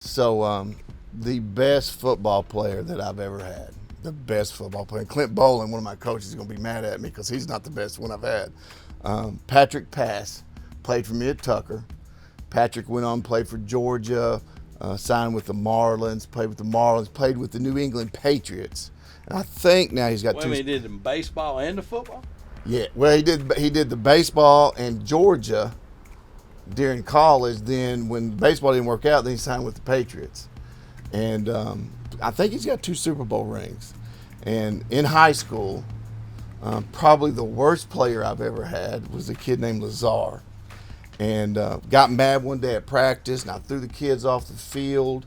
The best football player that I've ever had, the best football player. Clint Boland, one of my coaches, is going to be mad at me because he's not the best one I've had. Patrick Pass played for me at Tucker. Patrick went on, played for Georgia, signed with the Marlins, played with the New England Patriots. And I think now he's got Wait a minute, he did the baseball and the football? Yeah, well, he did the baseball in Georgia during college. Then when baseball didn't work out, then he signed with the Patriots. And I think he's got 2 Super Bowl rings. And in high school, probably the worst player I've ever had was a kid named Lazar. And got mad one day at practice, and I threw the kids off the field.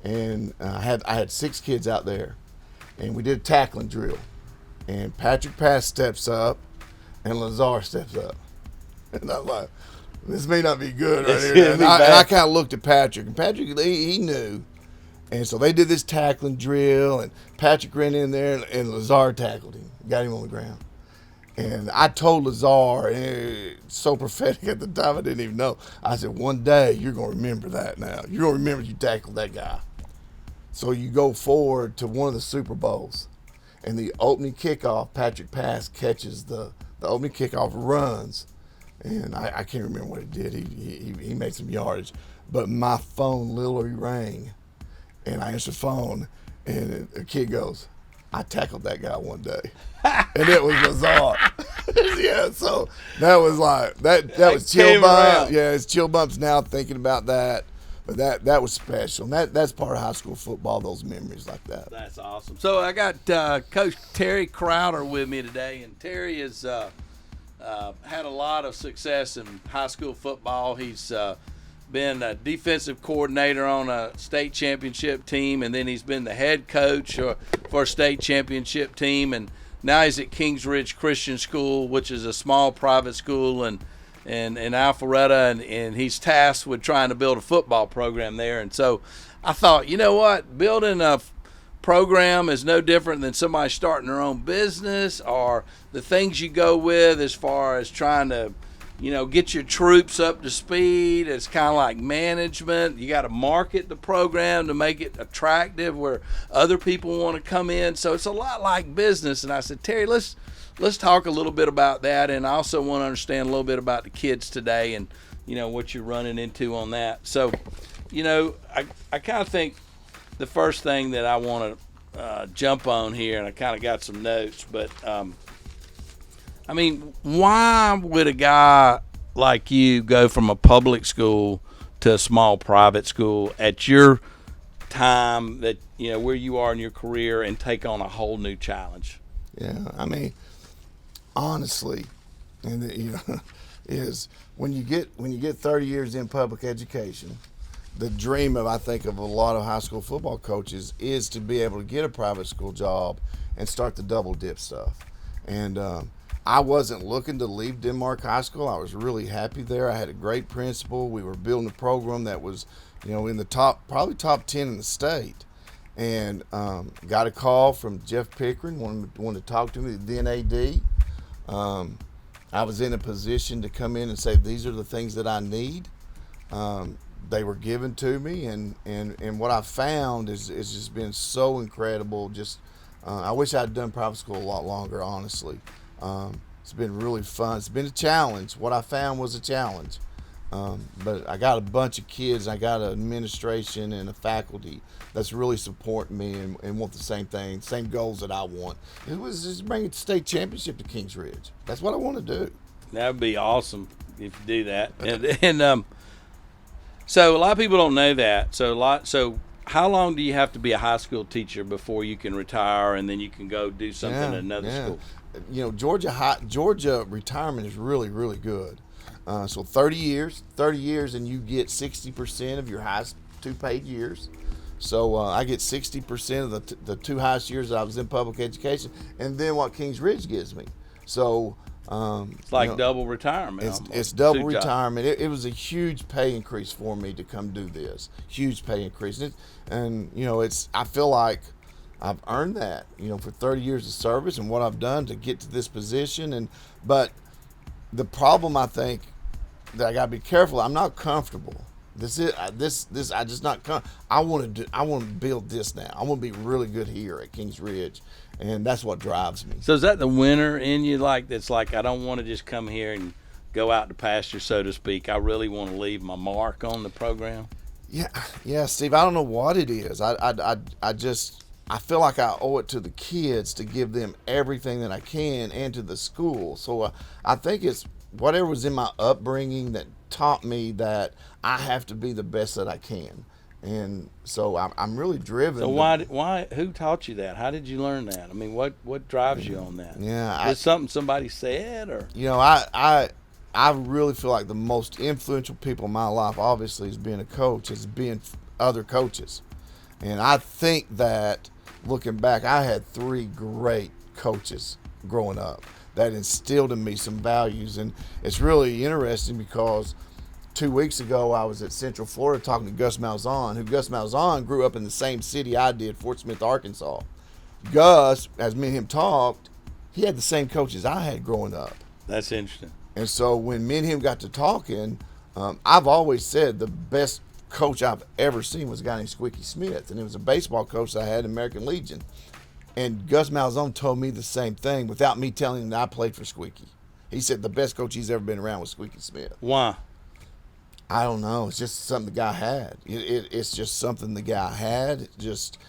And I had 6 kids out there, and we did a tackling drill. And Patrick Pass steps up, and Lazar steps up. And I'm like, this may not be good right here. And I kind of looked at Patrick, and Patrick, he knew. And so they did this tackling drill, and Patrick ran in there, and Lazar tackled him, got him on the ground. And I told Lazar, and it's so prophetic at the time, I didn't even know. I said, one day you're going to remember that now. You're going to remember you tackled that guy. So you go forward to one of the Super Bowls, and the opening kickoff, Patrick Pass catches the opening kickoff, runs, and I can't remember what he did. He made some yardage, but my phone literally rang, and I answered the phone, and a kid goes, I tackled that guy one day. And it was Lazar. Yeah, so that was like, that was chill bumps. Yeah, it's chill bumps now thinking about that. But that was special. And that's part of high school football, those memories like that. That's awesome. So I got Coach Terry Crowder with me today, and Terry has had a lot of success in high school football. He's been a defensive coordinator on a state championship team, and then he's been the head coach for a state championship team, and now he's at Kings Ridge Christian School, which is a small private school in Alpharetta, and he's tasked with trying to build a football program there. And so I thought, you know what, building a program is no different than somebody starting their own business, or the things you go with as far as trying to, get your troops up to speed. It's kind of like management. You got to market the program to make it attractive where other people want to come in. So it's a lot like business. And I said, Terry, let's talk a little bit about that. And I also want to understand a little bit about the kids today and, what you're running into on that. So, I kind of think the first thing that I want to jump on here, and I kind of got some notes, but why would a guy like you go from a public school to a small private school at your time that, where you are in your career and take on a whole new challenge? Yeah, honestly, and is when you get 30 years in public education, the dream of a lot of high school football coaches is to be able to get a private school job and start the double dip stuff. And I wasn't looking to leave Denmark High School. I was really happy there. I had a great principal. We were building a program that was, in the probably top 10 in the state. And got a call from Jeff Pickering, wanted to talk to me, the then AD. I was in a position to come in and say, these are the things that I need. They were given to me, and what I found is just been so incredible. I wish I'd done private school a lot longer, honestly. It's been really fun. It's been a challenge. What I found was a challenge. But I got a bunch of kids. I got an administration and a faculty that's really supporting me and want the same thing, same goals that I want. It was just bring it to state championship to Kings Ridge. That's what I want to do. That would be awesome if you do that. And so a lot of people don't know that. So how long do you have to be a high school teacher before you can retire and then you can go do something at another school? Georgia retirement is really, really good. So 30 years, and you get 60% of your highest 2 paid years. So I get 60% of the 2 highest years that I was in public education, and then what Kings Ridge gives me. So it's like double retirement. It's double retirement. It was a huge pay increase for me to come do this. Huge pay increase, I feel like I've earned that, for 30 years of service and what I've done to get to this position. But the problem, I think, that I got to be careful. I'm not comfortable This is this. I just not come. I want to build this now. I want to be really good here at Kings Ridge, and that's what drives me. So is that the winner in you? Like that's like I don't want to just come here and go out to pasture, so to speak. I really want to leave my mark on the program. Yeah, Steve. I don't know what it is. I just feel like I owe it to the kids to give them everything that I can, and to the school. So I think it's whatever was in my upbringing that taught me that I have to be the best that I can, and so I'm really driven. So why? Who taught you that? How did you learn that? I mean, what drives you on that? Yeah, is something somebody said, or I really feel like the most influential people in my life, obviously, as being a coach, is being other coaches. And I think that, looking back, I had 3 great coaches growing up that instilled in me some values. And it's really interesting because 2 weeks ago I was at Central Florida talking to Gus Malzahn, who Gus Malzahn grew up in the same city I did, Fort Smith, Arkansas. Gus, as me and him talked, he had the same coaches I had growing up. That's interesting. And so when me and him got to talking, I've always said the best coach I've ever seen was a guy named Squeaky Smith, and it was a baseball coach that I had in American Legion. And Gus Malzahn told me the same thing without me telling him that I played for Squeaky. He said the best coach he's ever been around was Squeaky Smith. Why? I don't know. It's just something the guy had. It's just something the guy had.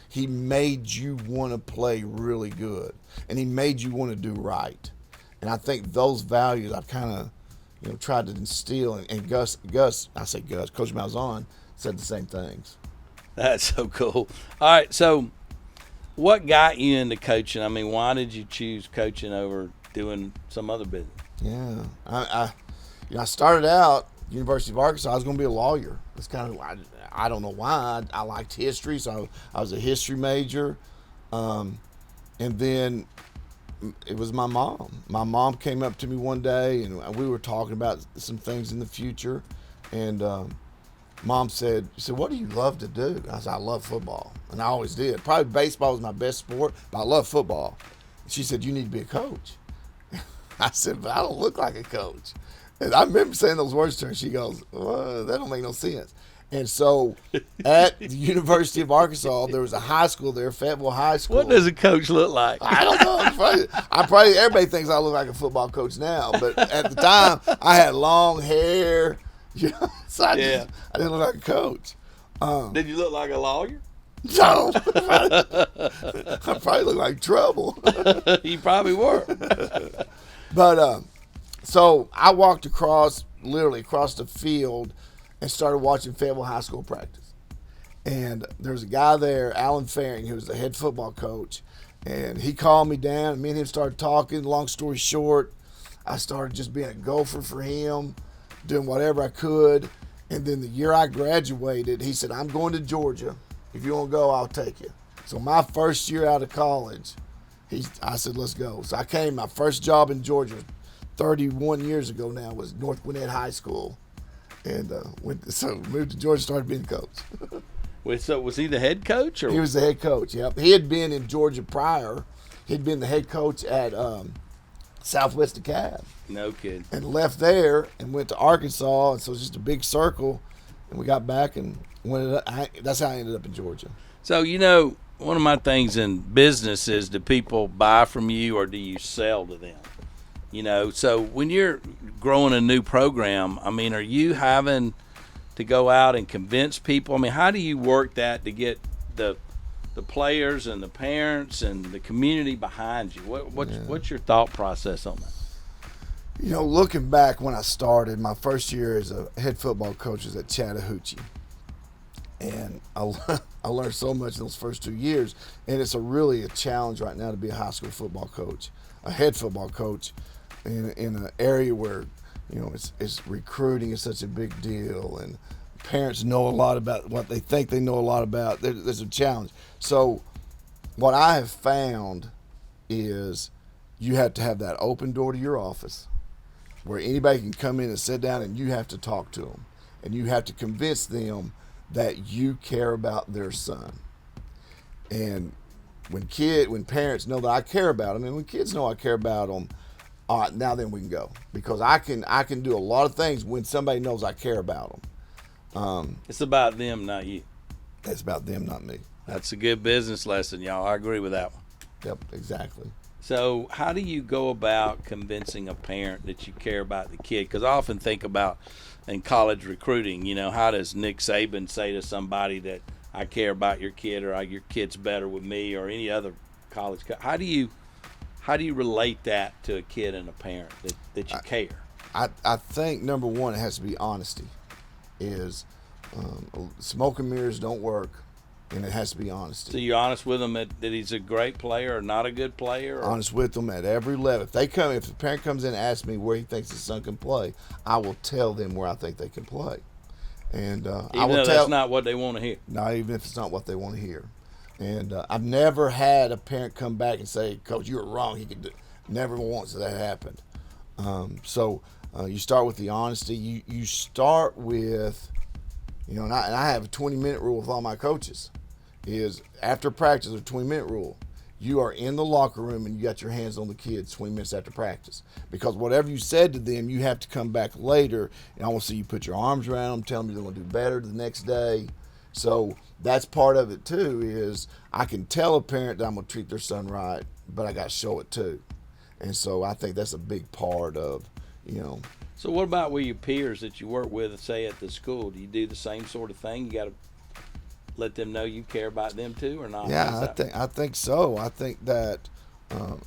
He made you want to play really good, and he made you want to do right. And I think those values I've kind of, tried to instill. And Gus, Coach Malzahn said the same things. That's so cool. All right, so what got you into coaching? I mean, why did you choose coaching over doing some other business? Yeah, I started out University of Arkansas. I was going to be a lawyer. That's kind of I don't know why. I liked history, so I was a history major, and then it was my mom. My mom came up to me one day, and we were talking about some things in the future. And Mom said, "What do you love to do?" I said, "I love football," and I always did. Probably baseball was my best sport, but I love football. She said, "You need to be a coach." I said, "But I don't look like a coach." And I remember saying those words to her. She goes, "Well, that don't make no sense." And so at the University of Arkansas, there was a high school there, Fayetteville High School. What does a coach look like? I don't know. Everybody thinks I look like a football coach now, but at the time I had long hair. So I didn't look like a coach. Did you look like a lawyer? No. I probably look like trouble. You probably were. But so I walked literally across the field and started watching Fayetteville High School practice. And there was a guy there, Alan Faring, who was the head football coach. And he called me down, and me and him started talking. Long story short, I started just being a gopher for him, doing whatever I could. And then the year I graduated, he said, "I'm going to Georgia. If you want to go, I'll take you." So my first year out of college, I said, "Let's go." So I came, my first job in Georgia 31 years ago now was North Gwinnett High School. And moved to Georgia, started being a coach. Wait, so was he the head coach? Or? He was the head coach, yep. He had been in Georgia prior. He'd been the head coach at Southwest DeKalb. No kidding. And left there and went to Arkansas, and so it was just a big circle. And we got back and that's how I ended up in Georgia. So, one of my things in business is, do people buy from you or do you sell to them? So when you're growing a new program, I mean, are you having to go out and convince people? I mean, how do you work that to get the players and the parents and the community behind you? What's your thought process on that? Looking back when I started, my first year as a head football coach was at Chattahoochee. And I learned so much in those first 2 years. And it's really a challenge right now to be a high school football coach, a head football coach in an area where, it's recruiting is such a big deal. And parents know a lot about what they think they know a lot about. There's a challenge. So what I have found is you have to have that open door to your office where anybody can come in and sit down, and you have to talk to them. And you have to convince them that you care about their son. And when parents know that I care about them, and when kids know I care about them, all right, now then we can go. Because I can do a lot of things when somebody knows I care about them. It's about them, not you. It's about them, not me. That's a good business lesson, y'all. I agree with that one. Yep, exactly. So how do you go about convincing a parent that you care about the kid? Because I often think about in college recruiting, how does Nick Saban say to somebody that I care about your kid, or your kid's better with me, or any other college? How do you relate that to a kid and a parent that you care? I think number one, it has to be honesty. Is smoke and mirrors don't work, and it has to be honesty. So you're honest with him that he's a great player or not a good player? Or? Honest with them at every level. If the parent comes in and asks me where he thinks his son can play, I will tell them where I think they can play. And I will though tell, that's not what they want to hear. Not even if it's not what they want to hear. And I've never had a parent come back and say, "Coach, you were wrong. He could do." Never once that happened. So you start with the honesty. You start with, and I have a 20-minute rule with all my coaches. Is after practice, a 20-minute rule. You are in the locker room and you got your hands on the kids 20 minutes after practice. Because whatever you said to them, you have to come back later, and I want to see you put your arms around them, tell them you're going to do better the next day. So that's part of it too, is I can tell a parent that I'm going to treat their son right, but I got to show it too. And so I think that's a big part of, So what about with your peers that you work with, say at the school? Do you do the same sort of thing? You got to let them know you care about them too, or not? Yeah, I think so. I think that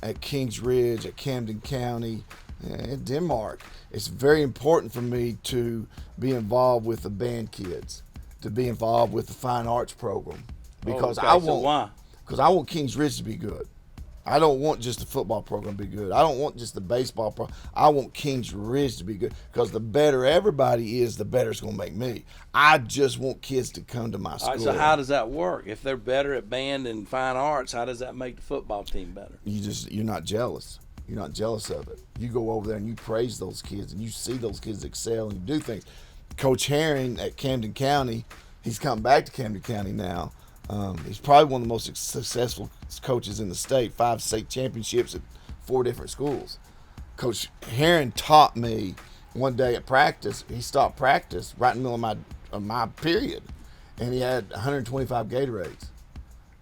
at Kings Ridge, at Camden County, in Denmark, it's very important for me to be involved with the band kids, to be involved with the fine arts program, because I want Kings Ridge to be good. I don't want just the football program to be good. I don't want just the baseball program. I want Kings Ridge to be good, because the better everybody is, the better it's going to make me. I just want kids to come to my school. All right, so how does that work? If they're better at band and fine arts, how does that make the football team better? You're not jealous. You're not jealous of it. You go over there and you praise those kids, and you see those kids excel and you do things. Coach Herring at Camden County, he's come back to Camden County now. He's probably one of the most successful coaches in the state, 5 state championships at 4 different schools. Coach Herring taught me one day at practice. He stopped practice right in the middle of my period, and he had 125 Gatorades.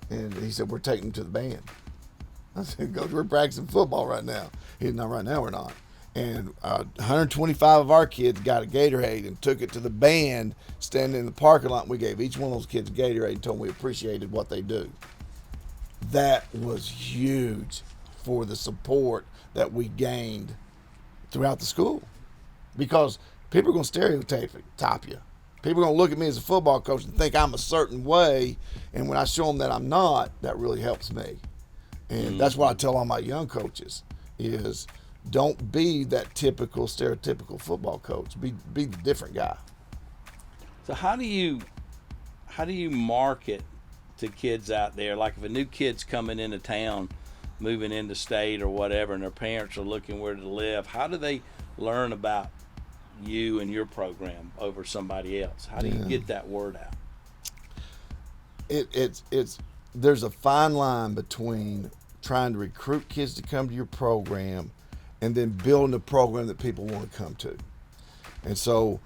And he said, "We're taking them to the band." I said, "Coach, we're practicing football right now." He said, "No, right now we're not." And 125 of our kids got a Gatorade and took it to the band, standing in the parking lot. And we gave each one of those kids a Gatorade and told them we appreciated what they do. That was huge for the support that we gained throughout the school, because people are going to stereotype you. People are going to look at me as a football coach and think I'm a certain way, and when I show them that I'm not, that really helps me. And that's what I tell all my young coaches is, don't be that typical, stereotypical football coach. Be the different guy. So how do you market to kids out there? Like if a new kid's coming into town, moving into state or whatever, and their parents are looking where to live, how do they learn about you and your program over somebody else? How do you get that word out? There's a fine line between trying to recruit kids to come to your program and then building a program that people want to come to. And so,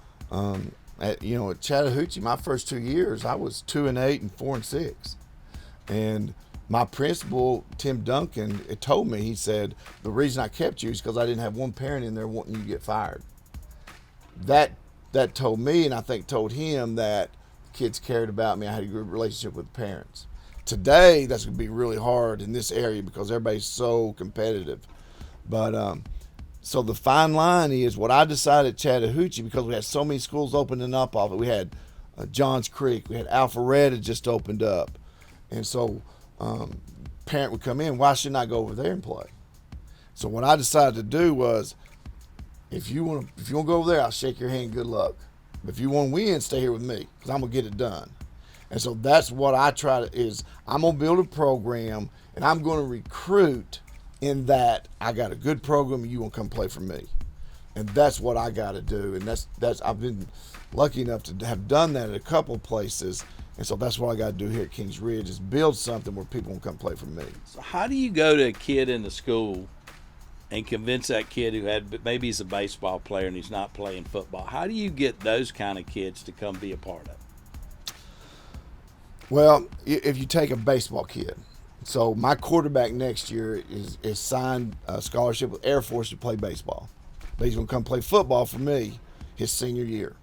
at Chattahoochee, my first 2 years, I was 2-8 and 4-6. And my principal, Tim Duncan, told me, he said, the reason I kept you is because I didn't have one parent in there wanting you to get fired. That told me, and I think told him, that kids cared about me. I had a good relationship with the parents. Today, that's going to be really hard in this area because everybody's so competitive. But so the fine line is what I decided at Chattahoochee, because we had so many schools opening up off it. We had Johns Creek, we had Alpharetta just opened up, and so parent would come in. Why shouldn't I go over there and play? So what I decided to do was, if you want to go over there, I'll shake your hand. Good luck. But if you want to win, stay here with me, because I'm gonna get it done. And so that's what I try to is. I'm gonna build a program, and I'm gonna recruit in that I got a good program and you want to come play for me. And that's what I got to do. And that's I've been lucky enough to have done that at a couple of places. And so that's what I got to do here at Kings Ridge, is build something where people want to come play for me. So how do you go to a kid in the school and convince that kid who maybe he's a baseball player and he's not playing football? How do you get those kind of kids to come be a part of it? Well, if you take a baseball kid, so my quarterback next year is signed a scholarship with Air Force to play baseball. But he's going to come play football for me his senior year.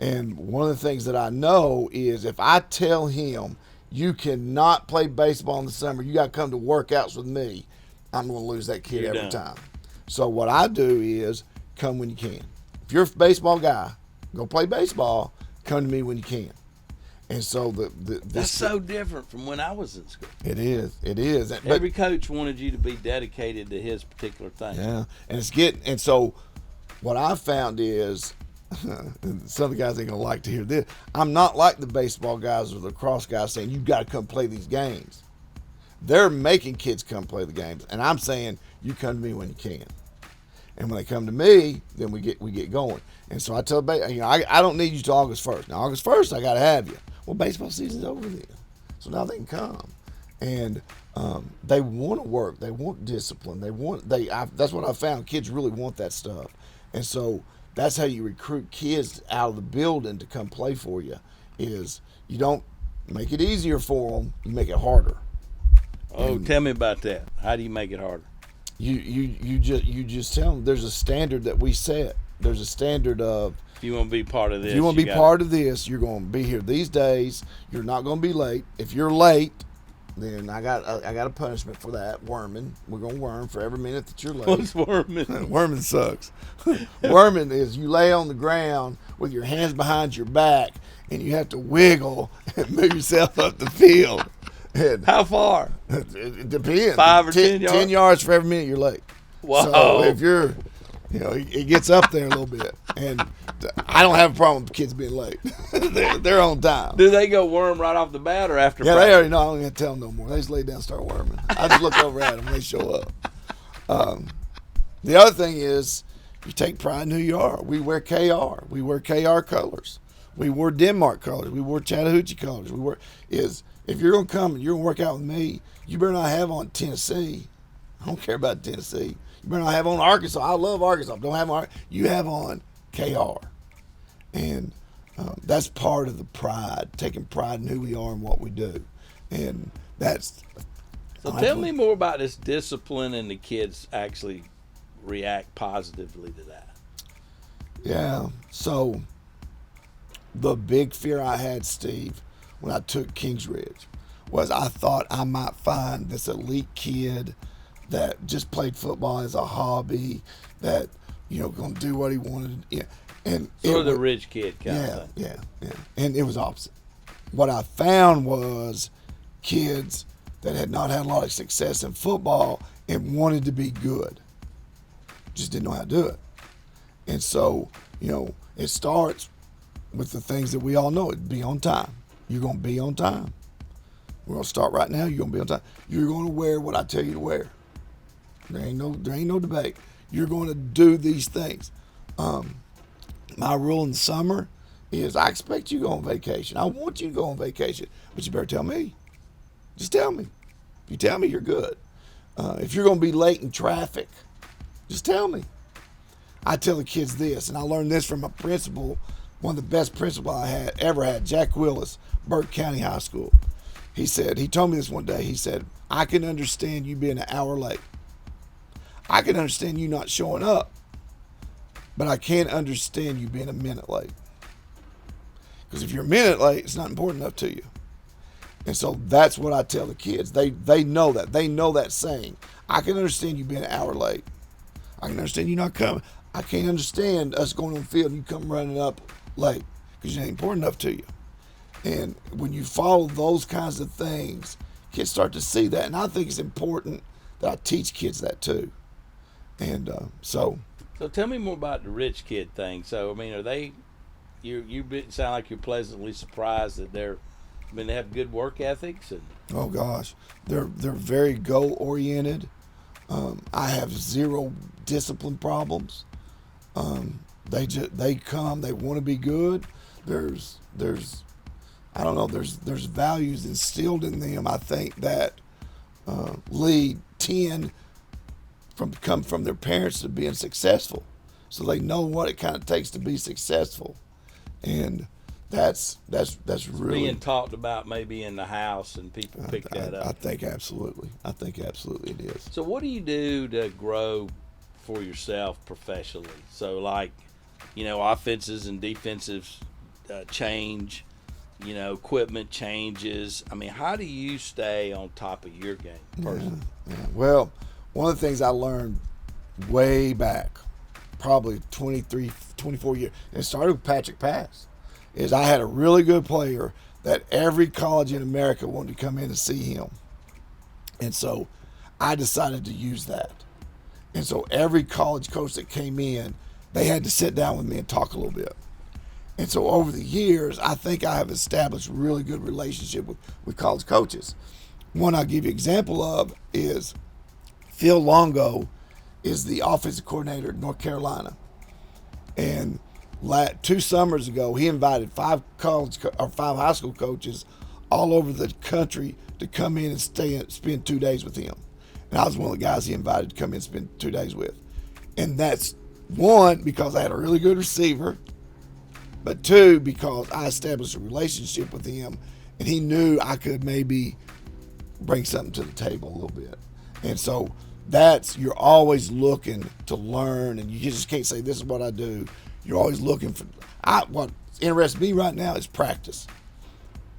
And one of the things that I know is if I tell him, you cannot play baseball in the summer, you got to come to workouts with me, I'm going to lose that kid every time. So what I do is come when you can. If you're a baseball guy, go play baseball, come to me when you can. And so that's so different from when I was in school. It is. Every coach wanted you to be dedicated to his particular thing. Yeah, and so what I found is, some of the guys ain't gonna like to hear this. I'm not like the baseball guys or the lacrosse guys saying you got to come play these games. They're making kids come play the games, and I'm saying you come to me when you can. And when they come to me, then we get going. And so I tell I don't need you till August 1st. Now August 1st I got to have you. Well, baseball season's over then, so now they can come, and they want to work. They want discipline. That's what I found. Kids really want that stuff, and so that's how you recruit kids out of the building to come play for you. Is you don't make it easier for them, you make it harder. Oh, tell me about that. How do you make it harder? You just tell them there's a standard that we set. There's a standard of, if you want to be part of this, if you want to be part of this, you're going to be here these days. You're not going to be late. If you're late, then I got a punishment for that. Worming. We're going to worm for every minute that you're late. What's worming? Worming sucks. Worming is you lay on the ground with your hands behind your back, and you have to wiggle and move yourself up the field. And how far? It depends. 5 or 10 yards? 10 yards for every minute you're late. Whoa. So if you're, it gets up there a little bit. And I don't have a problem with kids being late. they're on time. Do they go worm right off the bat or after practice? They already know. I don't even tell them no more. They just lay down and start worming. I just look over at them when they show up. The other thing is you take pride in who you are. We wear KR. We wear KR colors. We wore Denmark colors. We wore Chattahoochee colors. If you're going to come and you're going to work out with me, you better not have on Tennessee. I don't care about Tennessee. You better not have on Arkansas. I love Arkansas. Don't have on. You have on KR. And that's part of the pride, taking pride in who we are and what we do. And that's... So tell me more about this discipline and the kids actually react positively to that. Yeah. So the big fear I had, Steve, when I took Kingsridge was I thought I might find this elite kid that just played football as a hobby, that going to do what he wanted. Yeah, and sort of the rich kid kind of thing. Yeah. And it was opposite. What I found was kids that had not had a lot of success in football and wanted to be good, just didn't know how to do it. And so it starts with the things that we all know. It'd be on time. You're going to be on time. We're going to start right now. You're going to be on time. You're going to wear what I tell you to wear. There ain't no debate. You're going to do these things. My rule in the summer is I expect you to go on vacation. I want you to go on vacation, but you better tell me. Just tell me. If you tell me, you're good. If you're going to be late in traffic, just tell me. I tell the kids this, and I learned this from a principal, one of the best principals I ever had, Jack Willis, Burke County High School. He told me this one day. He said, I can understand you being an hour late. I can understand you not showing up, but I can't understand you being a minute late. Because if you're a minute late, it's not important enough to you. And so that's what I tell the kids. They know that. They know that saying. I can understand you being an hour late. I can understand you not coming. I can't understand us going on the field and you come running up late because it ain't important enough to you. And when you follow those kinds of things, kids start to see that. And I think it's important that I teach kids that too. And so tell me more about the rich kid thing. So, I mean, are they, you sound like you're pleasantly surprised that they have good work ethics. And oh gosh, they're very goal oriented. I have zero discipline problems. They come, they want to be good. There's I don't know, there's values instilled in them, I think, that lead 10, come from their parents to being successful, so they know what it kind of takes to be successful, and that's really being talked about maybe in the house, and people pick that up. I think absolutely it is. So what do you do to grow for yourself professionally? So like, offenses and defensives change, equipment changes. I mean, how do you stay on top of your game personally? Yeah. Well, one of the things I learned way back, probably 23, 24 years, and it started with Patrick Pass, is I had a really good player that every college in America wanted to come in and see him. And so I decided to use that. And so every college coach that came in, they had to sit down with me and talk a little bit. And so over the years, I think I have established a really good relationship with college coaches. One I'll give you an example of is Phil Longo is the offensive coordinator at North Carolina. And 2 summers ago, he invited 5 high school coaches all over the country to come in and spend 2 days with him. And I was one of the guys he invited to come in and spend 2 days with. And that's, 1, because I had a really good receiver, but 2, because I established a relationship with him, and he knew I could maybe bring something to the table a little bit. And so you're always looking to learn, and you just can't say, this is what I do. You're always looking for, what interests me right now is practice,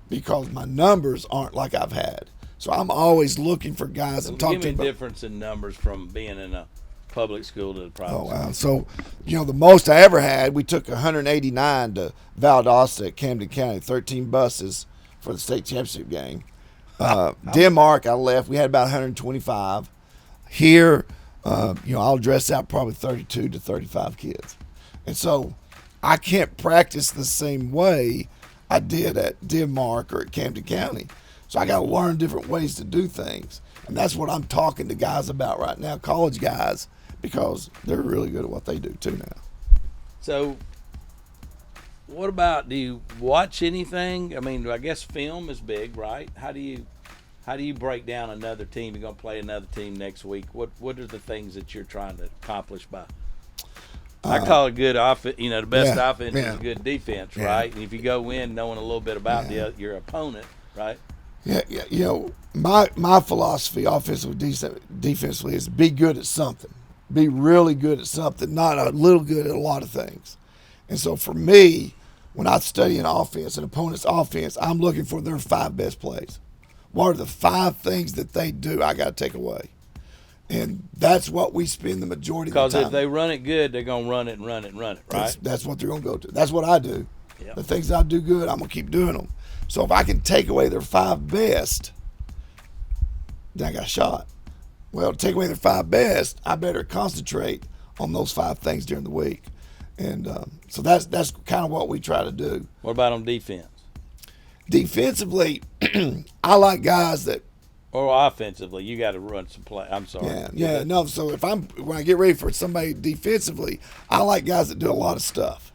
because my numbers aren't like I've had. So I'm always looking for guys and talking to them. Give me the difference in numbers from being in a public school to the private school. Wow. So, the most I ever had, we took 189 to Valdosta at Camden County, 13 buses for the state championship game. Denmark, I left, we had about 125. Here, I'll dress out probably 32 to 35 kids. And so I can't practice the same way I did at Denmark or at Camden County. So I got to learn different ways to do things. And that's what I'm talking to guys about right now, college guys, because they're really good at what they do too now. So what about, do you watch anything? I mean, I guess film is big, right? How do you break down another team? You're going to play another team next week. What are the things that you're trying to accomplish by? I call it good offense. The best offense is good defense, right? And if you go in knowing a little bit about your opponent, right? Yeah. My philosophy, defensively, is be good at something. Be really good at something, not a little good at a lot of things. And so for me, when I study an opponent's offense, I'm looking for their 5 best plays. What are the 5 things that they do I got to take away? And that's what we spend the majority of the time. Because if they run it good, they're going to run it, right? That's what they're going to go to. That's what I do. Yep. The things I do good, I'm going to keep doing them. So if I can take away their 5 best, then I got a shot. Well, to take away their 5 best, I better concentrate on those 5 things during the week. And so that's kind of what we try to do. What about on defense? Defensively, I like guys that. Or offensively, you got to run some play. I'm sorry. Yeah. No. So when I get ready for somebody defensively, I like guys that do a lot of stuff,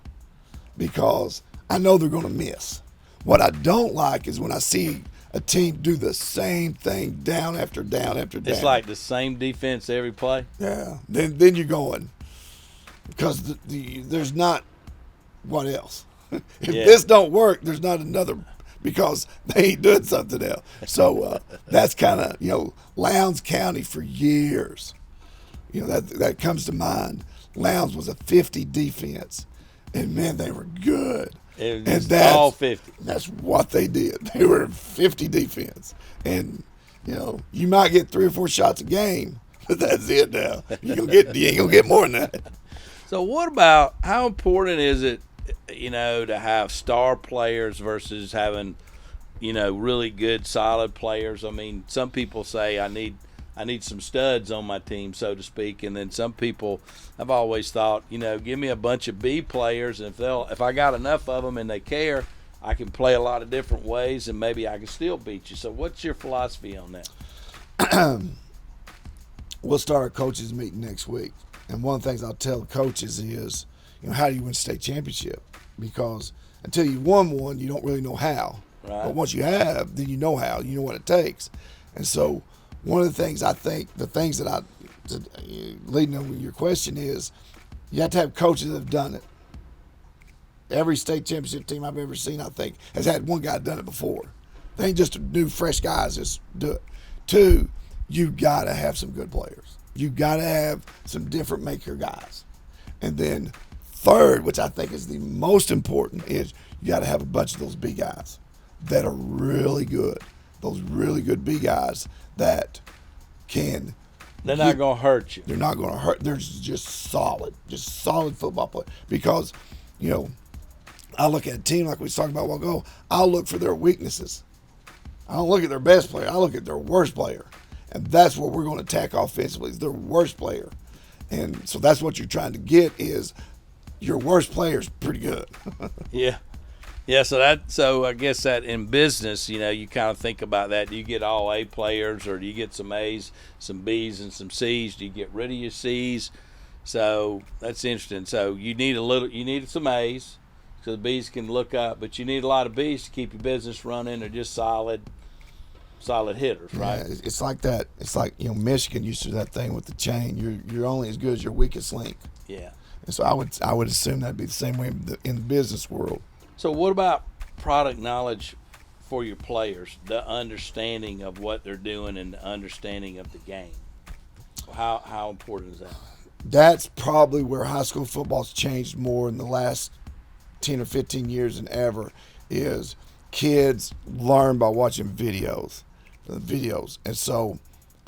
because I know they're going to miss. What I don't like is when I see a team do the same thing down after down after down. It's like the same defense every play. Yeah. Then you're going, because there's not what else. If this don't work, there's not another, because they ain't doing something else. So that's kind of, Lowndes County for years. That comes to mind. Lowndes was a 50 defense, and man, they were good. And that's all 50. That's what they did. They were 50 defense, and you might get 3 or 4 shots a game, but that's it. Now you ain't gonna get more than that. So what about, how important is it, to have star players versus having, really good, solid players? I mean, some people say I need some studs on my team, so to speak, and then some people, I've always thought, give me a bunch of B players, and if I got enough of them and they care, I can play a lot of different ways, and maybe I can still beat you. So what's your philosophy on that? We'll start our coaches meeting next week, and one of the things I'll tell the coaches is, how do you win state championship? Because until you won one, you don't really know how. Right. But once you have, then you know how. You know what it takes. And so one of the things I think, the things that I leading on your question is, you have to have coaches that have done it. Every state championship team I've ever seen, I think, has had one guy done it before. They ain't just new, fresh guys just do it. Two, you got to have some good players. You got to have some different maker guys. And then third, which I think is the most important, is you got to have a bunch of those B guys that are really good. Those really good B guys that can. They're not going to hurt you. They're not going to hurt. They're just solid football players. Because, I look at a team like we was talking about a while ago, I'll look for their weaknesses. I don't look at their best player. I look at their worst player. And that's what we're going to attack offensively, is their worst player. And so that's what you're trying to get, is your worst player is pretty good. Yeah. Yeah, so I guess that in business, you kind of think about that. Do you get all A players, or do you get some A's, some B's, and some C's? Do you get rid of your C's? So that's interesting. So you need some A's so the B's can look up, but you need a lot of B's to keep your business running. They're just solid hitters, right? Yeah, it's like that. It's like, Michigan used to do that thing with the chain. You're only as good as your weakest link. Yeah. And so I would assume that'd be the same way in the business world. So what about product knowledge for your players, the understanding of what they're doing and the understanding of the game? How important is that? That's probably where high school football's changed more in the last 10 or 15 years than ever, is kids learn by watching videos. And so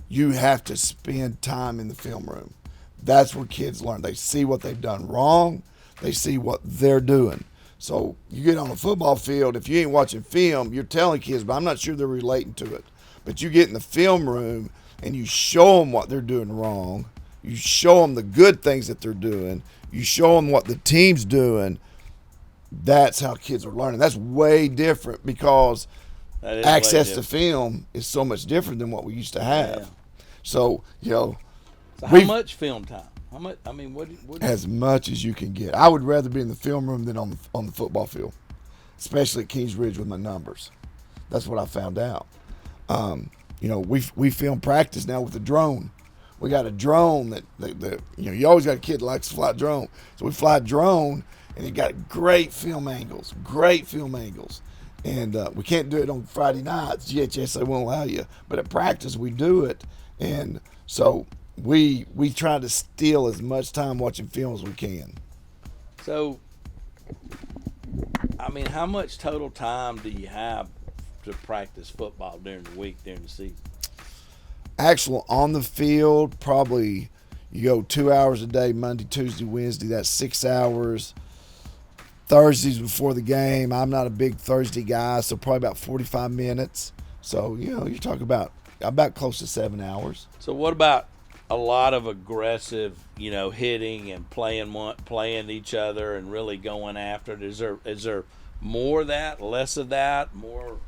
you have to spend time in the film room. That's where kids learn. They see what they've done wrong. They see what they're doing. So you get on a football field, if you ain't watching film, you're telling kids, but I'm not sure they're relating to it. But you get in the film room and you show them what they're doing wrong. You show them the good things that they're doing. You show them what the team's doing. That's how kids are learning. That's way different, because access to film is so much different than what we used to have. Yeah. So, So how much film time? How much? I mean, what? As much as you can get. I would rather be in the film room than on the football field, especially at Kings Ridge with my numbers. That's what I found out. We film practice now with a drone. We got a drone that you always got a kid that likes to fly a drone. So we fly a drone, and it got great film angles. And we can't do it on Friday nights. GHSA won't allow you. But at practice, we do it. And so we try to steal as much time watching film as we can. So, I mean, how much total time do you have to practice football during the week, during the season? Actual on the field, probably you go 2 hours a day, Monday, Tuesday, Wednesday. That's 6 hours. Thursdays before the game, I'm not a big Thursday guy, so probably about 45 minutes. So, you're talking about close to 7 hours. So what about a lot of aggressive, hitting and playing each other and really going after it? Is there more of that, less of that, more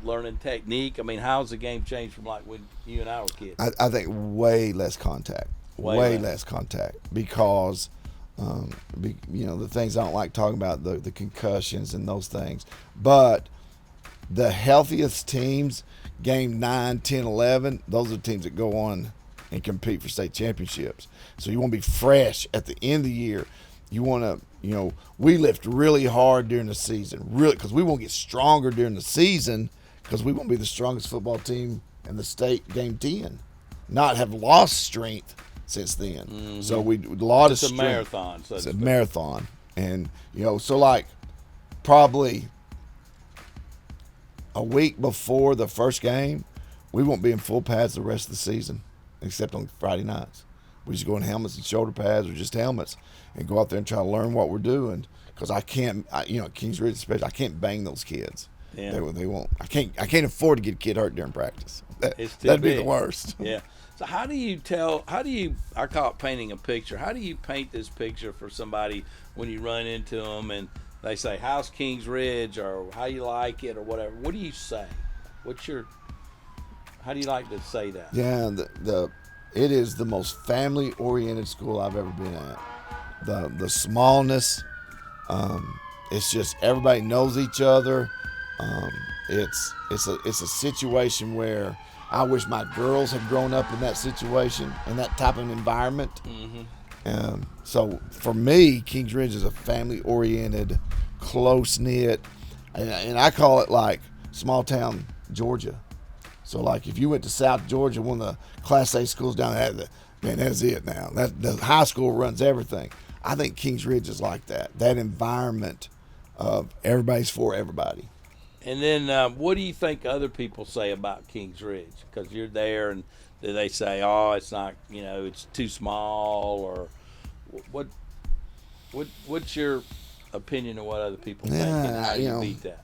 learning technique? I mean, how's the game changed from like when you and I were kids? I think way less contact. Way less contact, because the things I don't like talking about, the concussions and those things. But the healthiest teams, game 9, 10, 11, those are the teams that go on and compete for state championships. So you want to be fresh at the end of the year. You want to, we lift really hard during the season, really, because we want to get stronger during the season, because we want to be the strongest football team in the state game 10, not have lost strength since then. Mm-hmm. So we a lot it's of strength. A marathon. So it's a marathon. And, so like probably a week before the first game, we won't be in full pads the rest of the season, except on Friday nights. We just go in helmets and shoulder pads, or just helmets, and go out there and try to learn what we're doing. Because at Kings Ridge especially, I can't bang those kids. Yeah. They won't. I can't afford to get a kid hurt during practice. That'd be the worst. Yeah. So how do you I call it painting a picture. How do you paint this picture for somebody when you run into them and they say, how's Kings Ridge, or how you like it, or whatever? What do you say? How do you like to say that? Yeah, it is the most family-oriented school I've ever been at. The smallness, it's just everybody knows each other. it's a situation where I wish my girls had grown up in that situation and that type of environment. So for me, Kings Ridge is a family-oriented, close-knit, and I call it like small-town Georgia. So like if you went to South Georgia, one of the Class A schools down there, man, that's it now. The high school runs everything. I think Kings Ridge is like that. That environment of everybody's for everybody. And then what do you think other people say about Kings Ridge? Because you're there, and do they say, "Oh, it's not, it's too small," or what's your opinion of what other people think and how you beat that?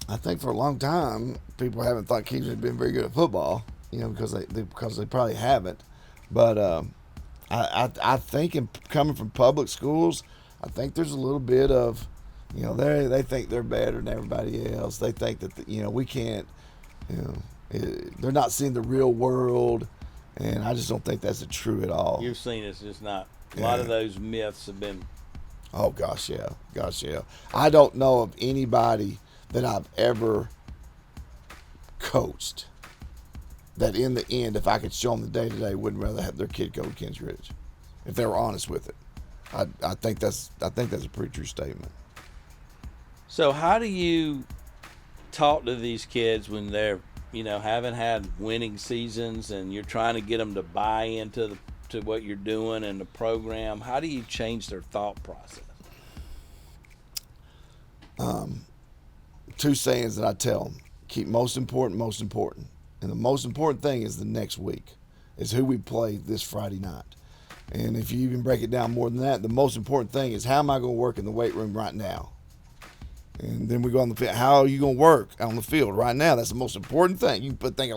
I think for a long time people haven't thought Kings Ridge had been very good at football, because they probably haven't. But I think coming from public schools, I think there's a little bit of, they think they're better than everybody else. They think that we can't, they're not seeing the real world, and I just don't think that's true at all. You've seen it's just not. A lot of those myths have been. Oh gosh, yeah. I don't know of anybody that I've ever coached that in the end, if I could show them the day-to-day, wouldn't rather have their kid go to Kings Ridge, if they were honest with it. I think that's a pretty true statement. So how do you talk to these kids when they're, haven't had winning seasons, and you're trying to get them to buy into to what you're doing and the program? How do you change their thought process? Two sayings that I tell them: keep most important. And the most important thing is the next week, is who we play this Friday night. And if you even break it down more than that, the most important thing is, how am I going to work in the weight room right now? And then we go on the field. How are you going to work on the field right now? That's the most important thing. You can think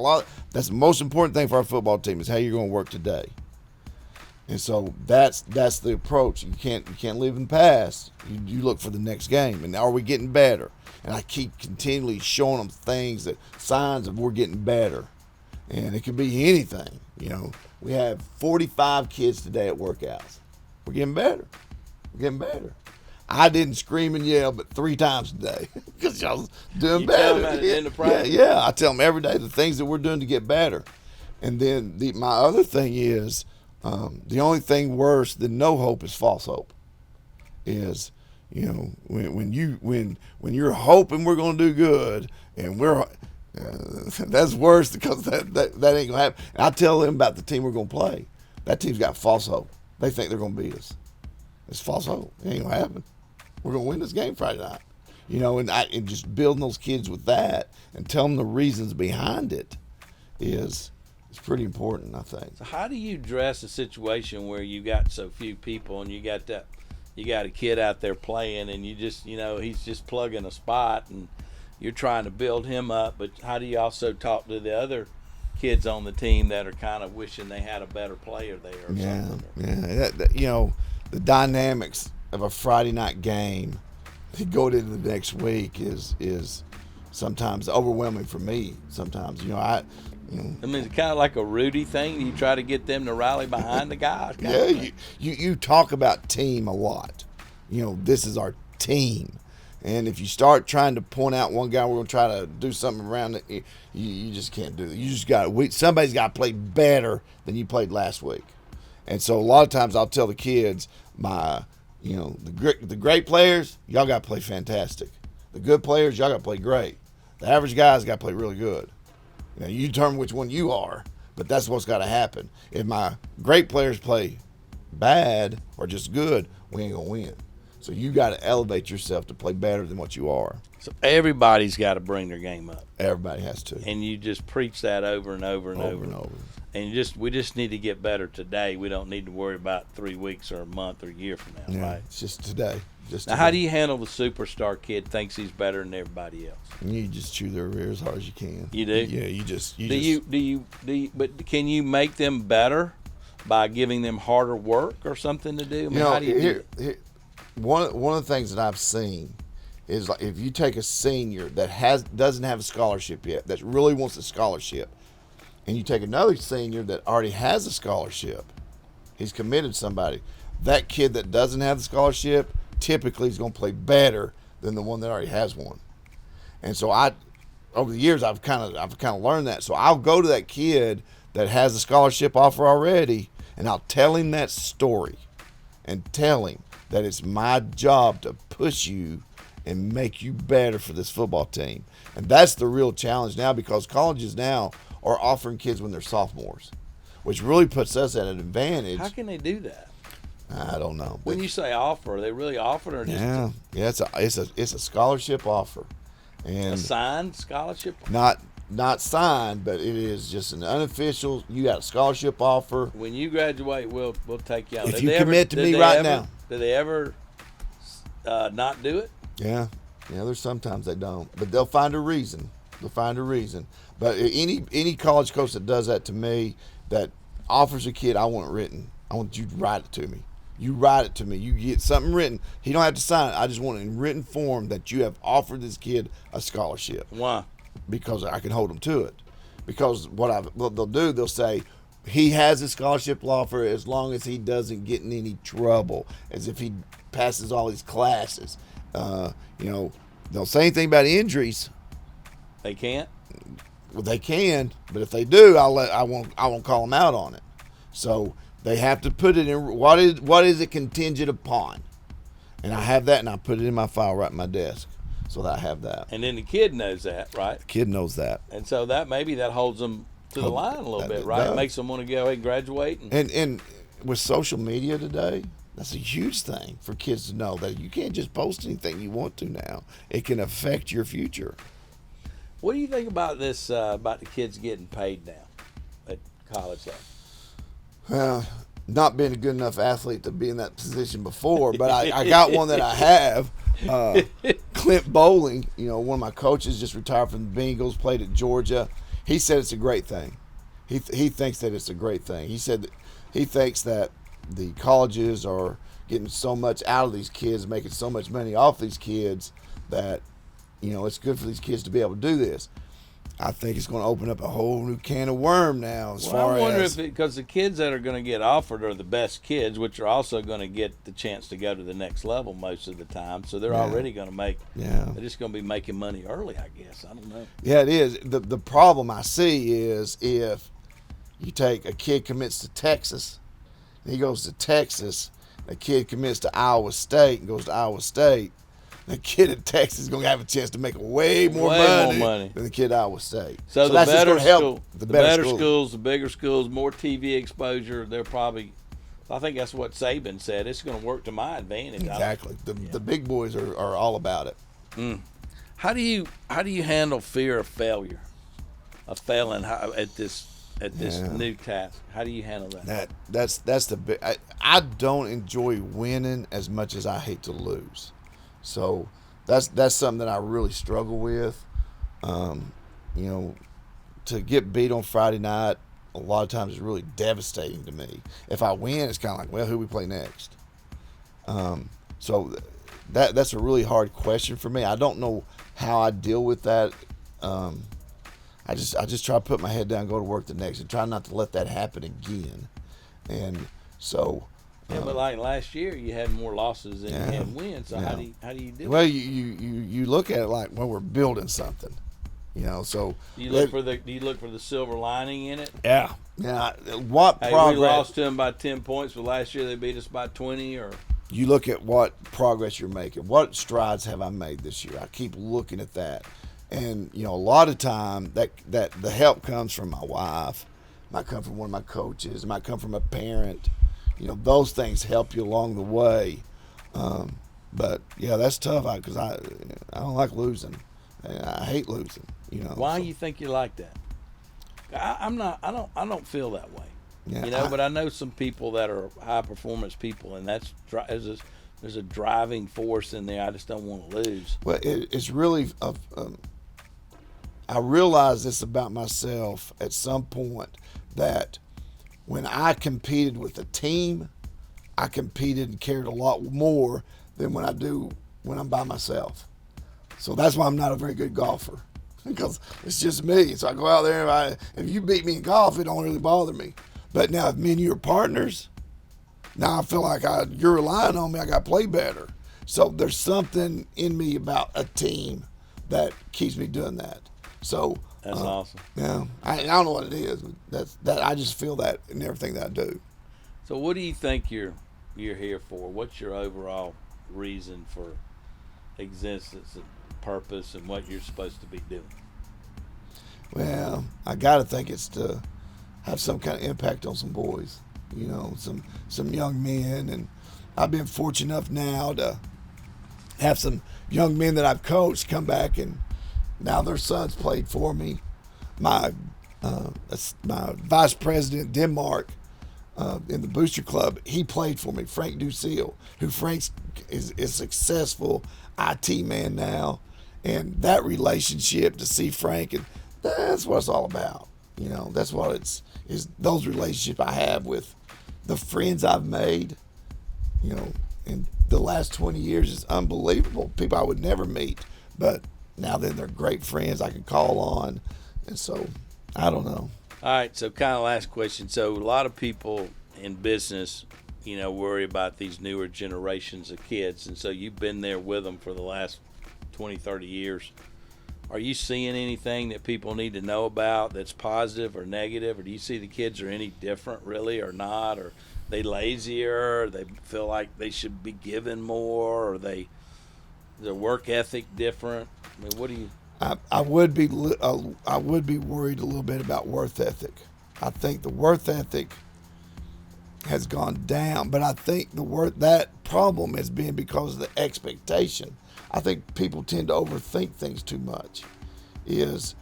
that's the most important thing for our football team, is how you're going to work today. And so that's the approach. You can't live in the past. You look for the next game. And are we getting better? And I keep continually showing them signs of we're getting better. And it could be anything. We have 45 kids today at workouts. We're getting better. I didn't scream and yell but 3 times today because I was doing better. Tell them at the end of practice? Yeah. I tell them every day the things that we're doing to get better. And then my other thing is, the only thing worse than no hope is false hope. Is when you're hoping we're going to do good, and that's worse, because that ain't gonna happen. And I tell them about the team we're gonna play. That team's got false hope. They think they're gonna beat us. It's false hope. It ain't gonna happen. We're gonna win this game Friday night. And just building those kids with that and tell them the reasons behind it is pretty important, I think. So how do you address a situation where you got so few people, and you got a kid out there playing, and you just he's just plugging a spot, and you're trying to build him up, but how do you also talk to the other kids on the team that are kind of wishing they had a better player there or something? Yeah. The dynamics of a Friday night game going into the next week is sometimes overwhelming for me. Sometimes, I mean, it's kind of like a Rudy thing. You try to get them to rally behind the guys. Yeah, you talk about team a lot. This is our team. And if you start trying to point out one guy, we're going to try to do something around it, you just can't do it. You just somebody's got to play better than you played last week. And so a lot of times I'll tell the kids, the great players, y'all got to play fantastic. The good players, y'all got to play great. The average guys got to play really good. You determine which one you are, but that's what's got to happen. If my great players play bad or just good, we ain't going to win. So you got to elevate yourself to play better than what you are. So everybody's got to bring their game up. Everybody has to. And you just preach that over and over and over. And we just need to get better today. We don't need to worry about 3 weeks or a month or a year from now, right? It's just today. Now, how do you handle the superstar kid thinks he's better than everybody else? You just chew their ear as hard as you can. You do? Yeah, But can you make them better by giving them harder work or something to do? How do you do it? One of the things that I've seen is, like, if you take a senior that doesn't have a scholarship yet, that really wants a scholarship, and you take another senior that already has a scholarship, he's committed to somebody. That kid that doesn't have the scholarship typically is going to play better than the one that already has one. And so over the years, I've kind of learned that. So I'll go to that kid that has a scholarship offer already, and I'll tell him that story, and tell him that it's my job to push you and make you better for this football team. And that's the real challenge now, because colleges now are offering kids when they're sophomores, which really puts us at an advantage. How can they do that? I don't know. When you say offer, are they really offering or just it's a scholarship offer, and a signed scholarship? Not signed, but it is just an unofficial. You got a scholarship offer. When you graduate, we'll take you out. If you commit to me right now. Do they ever not do it? Yeah. There's sometimes they don't, but they'll find a reason. But any college coach that does that to me, that offers a kid, I want it written. I want you to write it to me. You write it to me. You get something written. He don't have to sign it. I just want it in written form that you have offered this kid a scholarship. Why? Because I can hold them to it. Because what they'll do, they'll say, he has a scholarship offer as long as he doesn't get in any trouble, as if he passes all his classes. They'll say anything about injuries. They can't? Well, they can, but if they do, I won't call them out on it. So they have to put it in. What is it contingent upon? And I have that, and I put it in my file right at my desk, so that I have that. And then the kid knows that, right? The kid knows that, and so that holds them to the line a little bit, right? It makes them want to go ahead and graduate. And with social media today, that's a huge thing for kids to know, that you can't just post anything you want to now. It can affect your future. What do you think about this, about the kids getting paid now at college level? Well, not being a good enough athlete to be in that position before, but I got one that I have. Clint Bowling, one of my coaches, just retired from the Bengals, played at Georgia. He said it's a great thing. He thinks that it's a great thing. He said that he thinks that the colleges are getting so much out of these kids, making so much money off these kids, that it's good for these kids to be able to do this. I think it's going to open up a whole new can of worm now. I wonder if because the kids that are going to get offered are the best kids, which are also going to get the chance to go to the next level most of the time. So they're already going to make. Yeah. They're just going to be making money early, I guess. I don't know. Yeah, it is. The problem I see is if you take a kid commits to Texas, and he goes to Texas, a kid commits to Iowa State and goes to Iowa State, the kid in Texas is going to have a chance to make way more money than the kid at Iowa State. So the that's better just going to help the better schools, the bigger schools, more TV exposure. They're probably. I think that's what Saban said. It's going to work to my advantage. Exactly. The big boys are all about it. How do you handle fear of failure, of failing at this new task? How do you handle that? That's the big. I don't enjoy winning as much as I hate to lose. So that's something that I really struggle with. To get beat on Friday night, a lot of times is really devastating to me. If I win, it's kind of like, well, who we play next? So that's a really hard question for me. I don't know how I deal with that. I just try to put my head down, go to work the next, and try not to let that happen again. And so. Yeah, but like last year, you had more losses than you had wins. So how do you do it? Well, you look at it like, well, we're building something, So do you look for the silver lining in it? Yeah. What progress? We lost to them by 10 points, but last year they beat us by 20. Or you look at what progress you're making. What strides have I made this year? I keep looking at that, and a lot of time that the help comes from my wife, might come from one of my coaches, it might come from a parent. Those things help you along the way. But yeah, that's tough because I don't like losing. I hate losing. Why do you think you're like that? I don't feel that way. Yeah, but I know some people that are high performance people, and there's a driving force in there. I just don't want to lose. Well, it's really. I realized this about myself at some point, that when I competed with a team, I competed and cared a lot more than when I do when I'm by myself. So that's why I'm not a very good golfer, because it's just me. So I go out there, and if you beat me in golf, it don't really bother me. But now if me and you are partners, now I feel like you're relying on me, I got to play better. So there's something in me about a team that keeps me doing that. So That's awesome. Yeah, I don't know what it is. But I just feel that in everything that I do. So what do you think you're here for? What's your overall reason for existence and purpose and what you're supposed to be doing? Well, I got to think it's to have some kind of impact on some boys, some young men. And I've been fortunate enough now to have some young men that I've coached come back, and now their sons played for me. My vice president in Denmark in the Booster Club, he played for me, Frank Ducille, who Frank is a successful IT man now. And that relationship, to see Frank, and that's what it's all about. That's what is those relationships I have with the friends I've made, in the last 20 years is unbelievable. People I would never meet, but now then they're great friends I can call on. And so, I don't know. All right, so kind of last question. So a lot of people in business, worry about these newer generations of kids. And so you've been there with them for the last 20, 30 years. Are you seeing anything that people need to know about that's positive or negative? Or do you see the kids are any different really or not? Or they lazier? Or they feel like they should be given more? Or their work ethic different? I mean, what do you... I would be worried a little bit about work ethic. I think the work ethic has gone down, but I think that problem has been because of the expectation. I think people tend to overthink things too much. And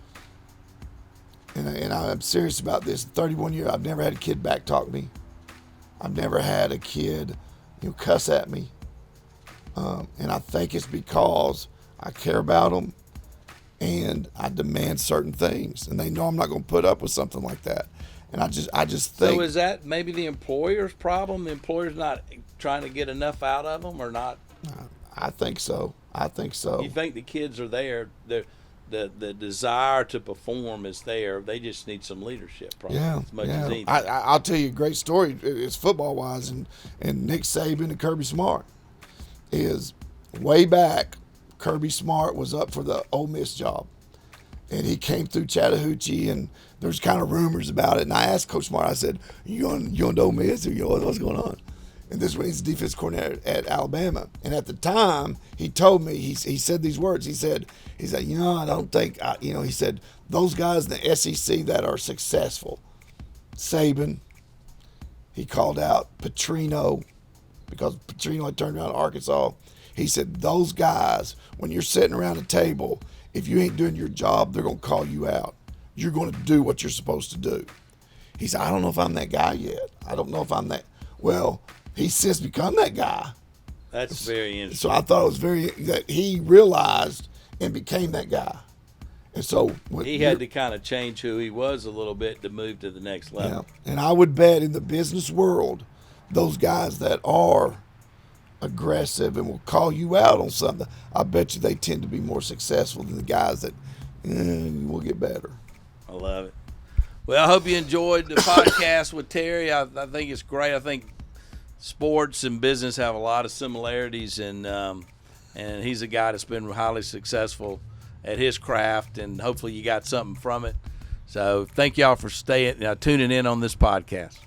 I'm serious about this. 31 years, I've never had a kid backtalk me. I've never had a kid, cuss at me. And I think it's because I care about them. And I demand certain things, and they know I'm not going to put up with something like that. And I just think. So is that maybe the employer's problem? The employer's not trying to get enough out of them, or not? I think so. You think the kids are there? The desire to perform is there. They just need some leadership, probably. Yeah, as much yeah. as anything. I'll tell you a great story. It's football wise, and Nick Saban and Kirby Smart is way back. Kirby Smart was up for the Ole Miss job, and he came through Chattahoochee, and there's kind of rumors about it. And I asked Coach Smart, I said, you on Ole Miss, or what's going on? And this was his defense coordinator at Alabama. And at the time, he told me, he said these words. He said, I don't think, he said, those guys in the SEC that are successful, Saban, he called out Petrino, because Petrino had turned around to Arkansas. He said, those guys, when you're sitting around a table, if you ain't doing your job, they're going to call you out. You're going to do what you're supposed to do. He said, I don't know if I'm that guy yet. I don't know if I'm that. Well, he's since become that guy. That's very interesting. So I thought it was that he realized and became that guy. And so he had to kind of change who he was a little bit to move to the next level. Yeah. And I would bet in the business world, those guys that are aggressive and will call you out on something, I bet you they tend to be more successful than the guys that will get better. I love it. Well, I hope you enjoyed the podcast with Terry. I think it's great. I think sports and business have a lot of similarities, and he's a guy that's been highly successful at his craft, and hopefully you got something from it. So thank y'all for tuning in on this podcast.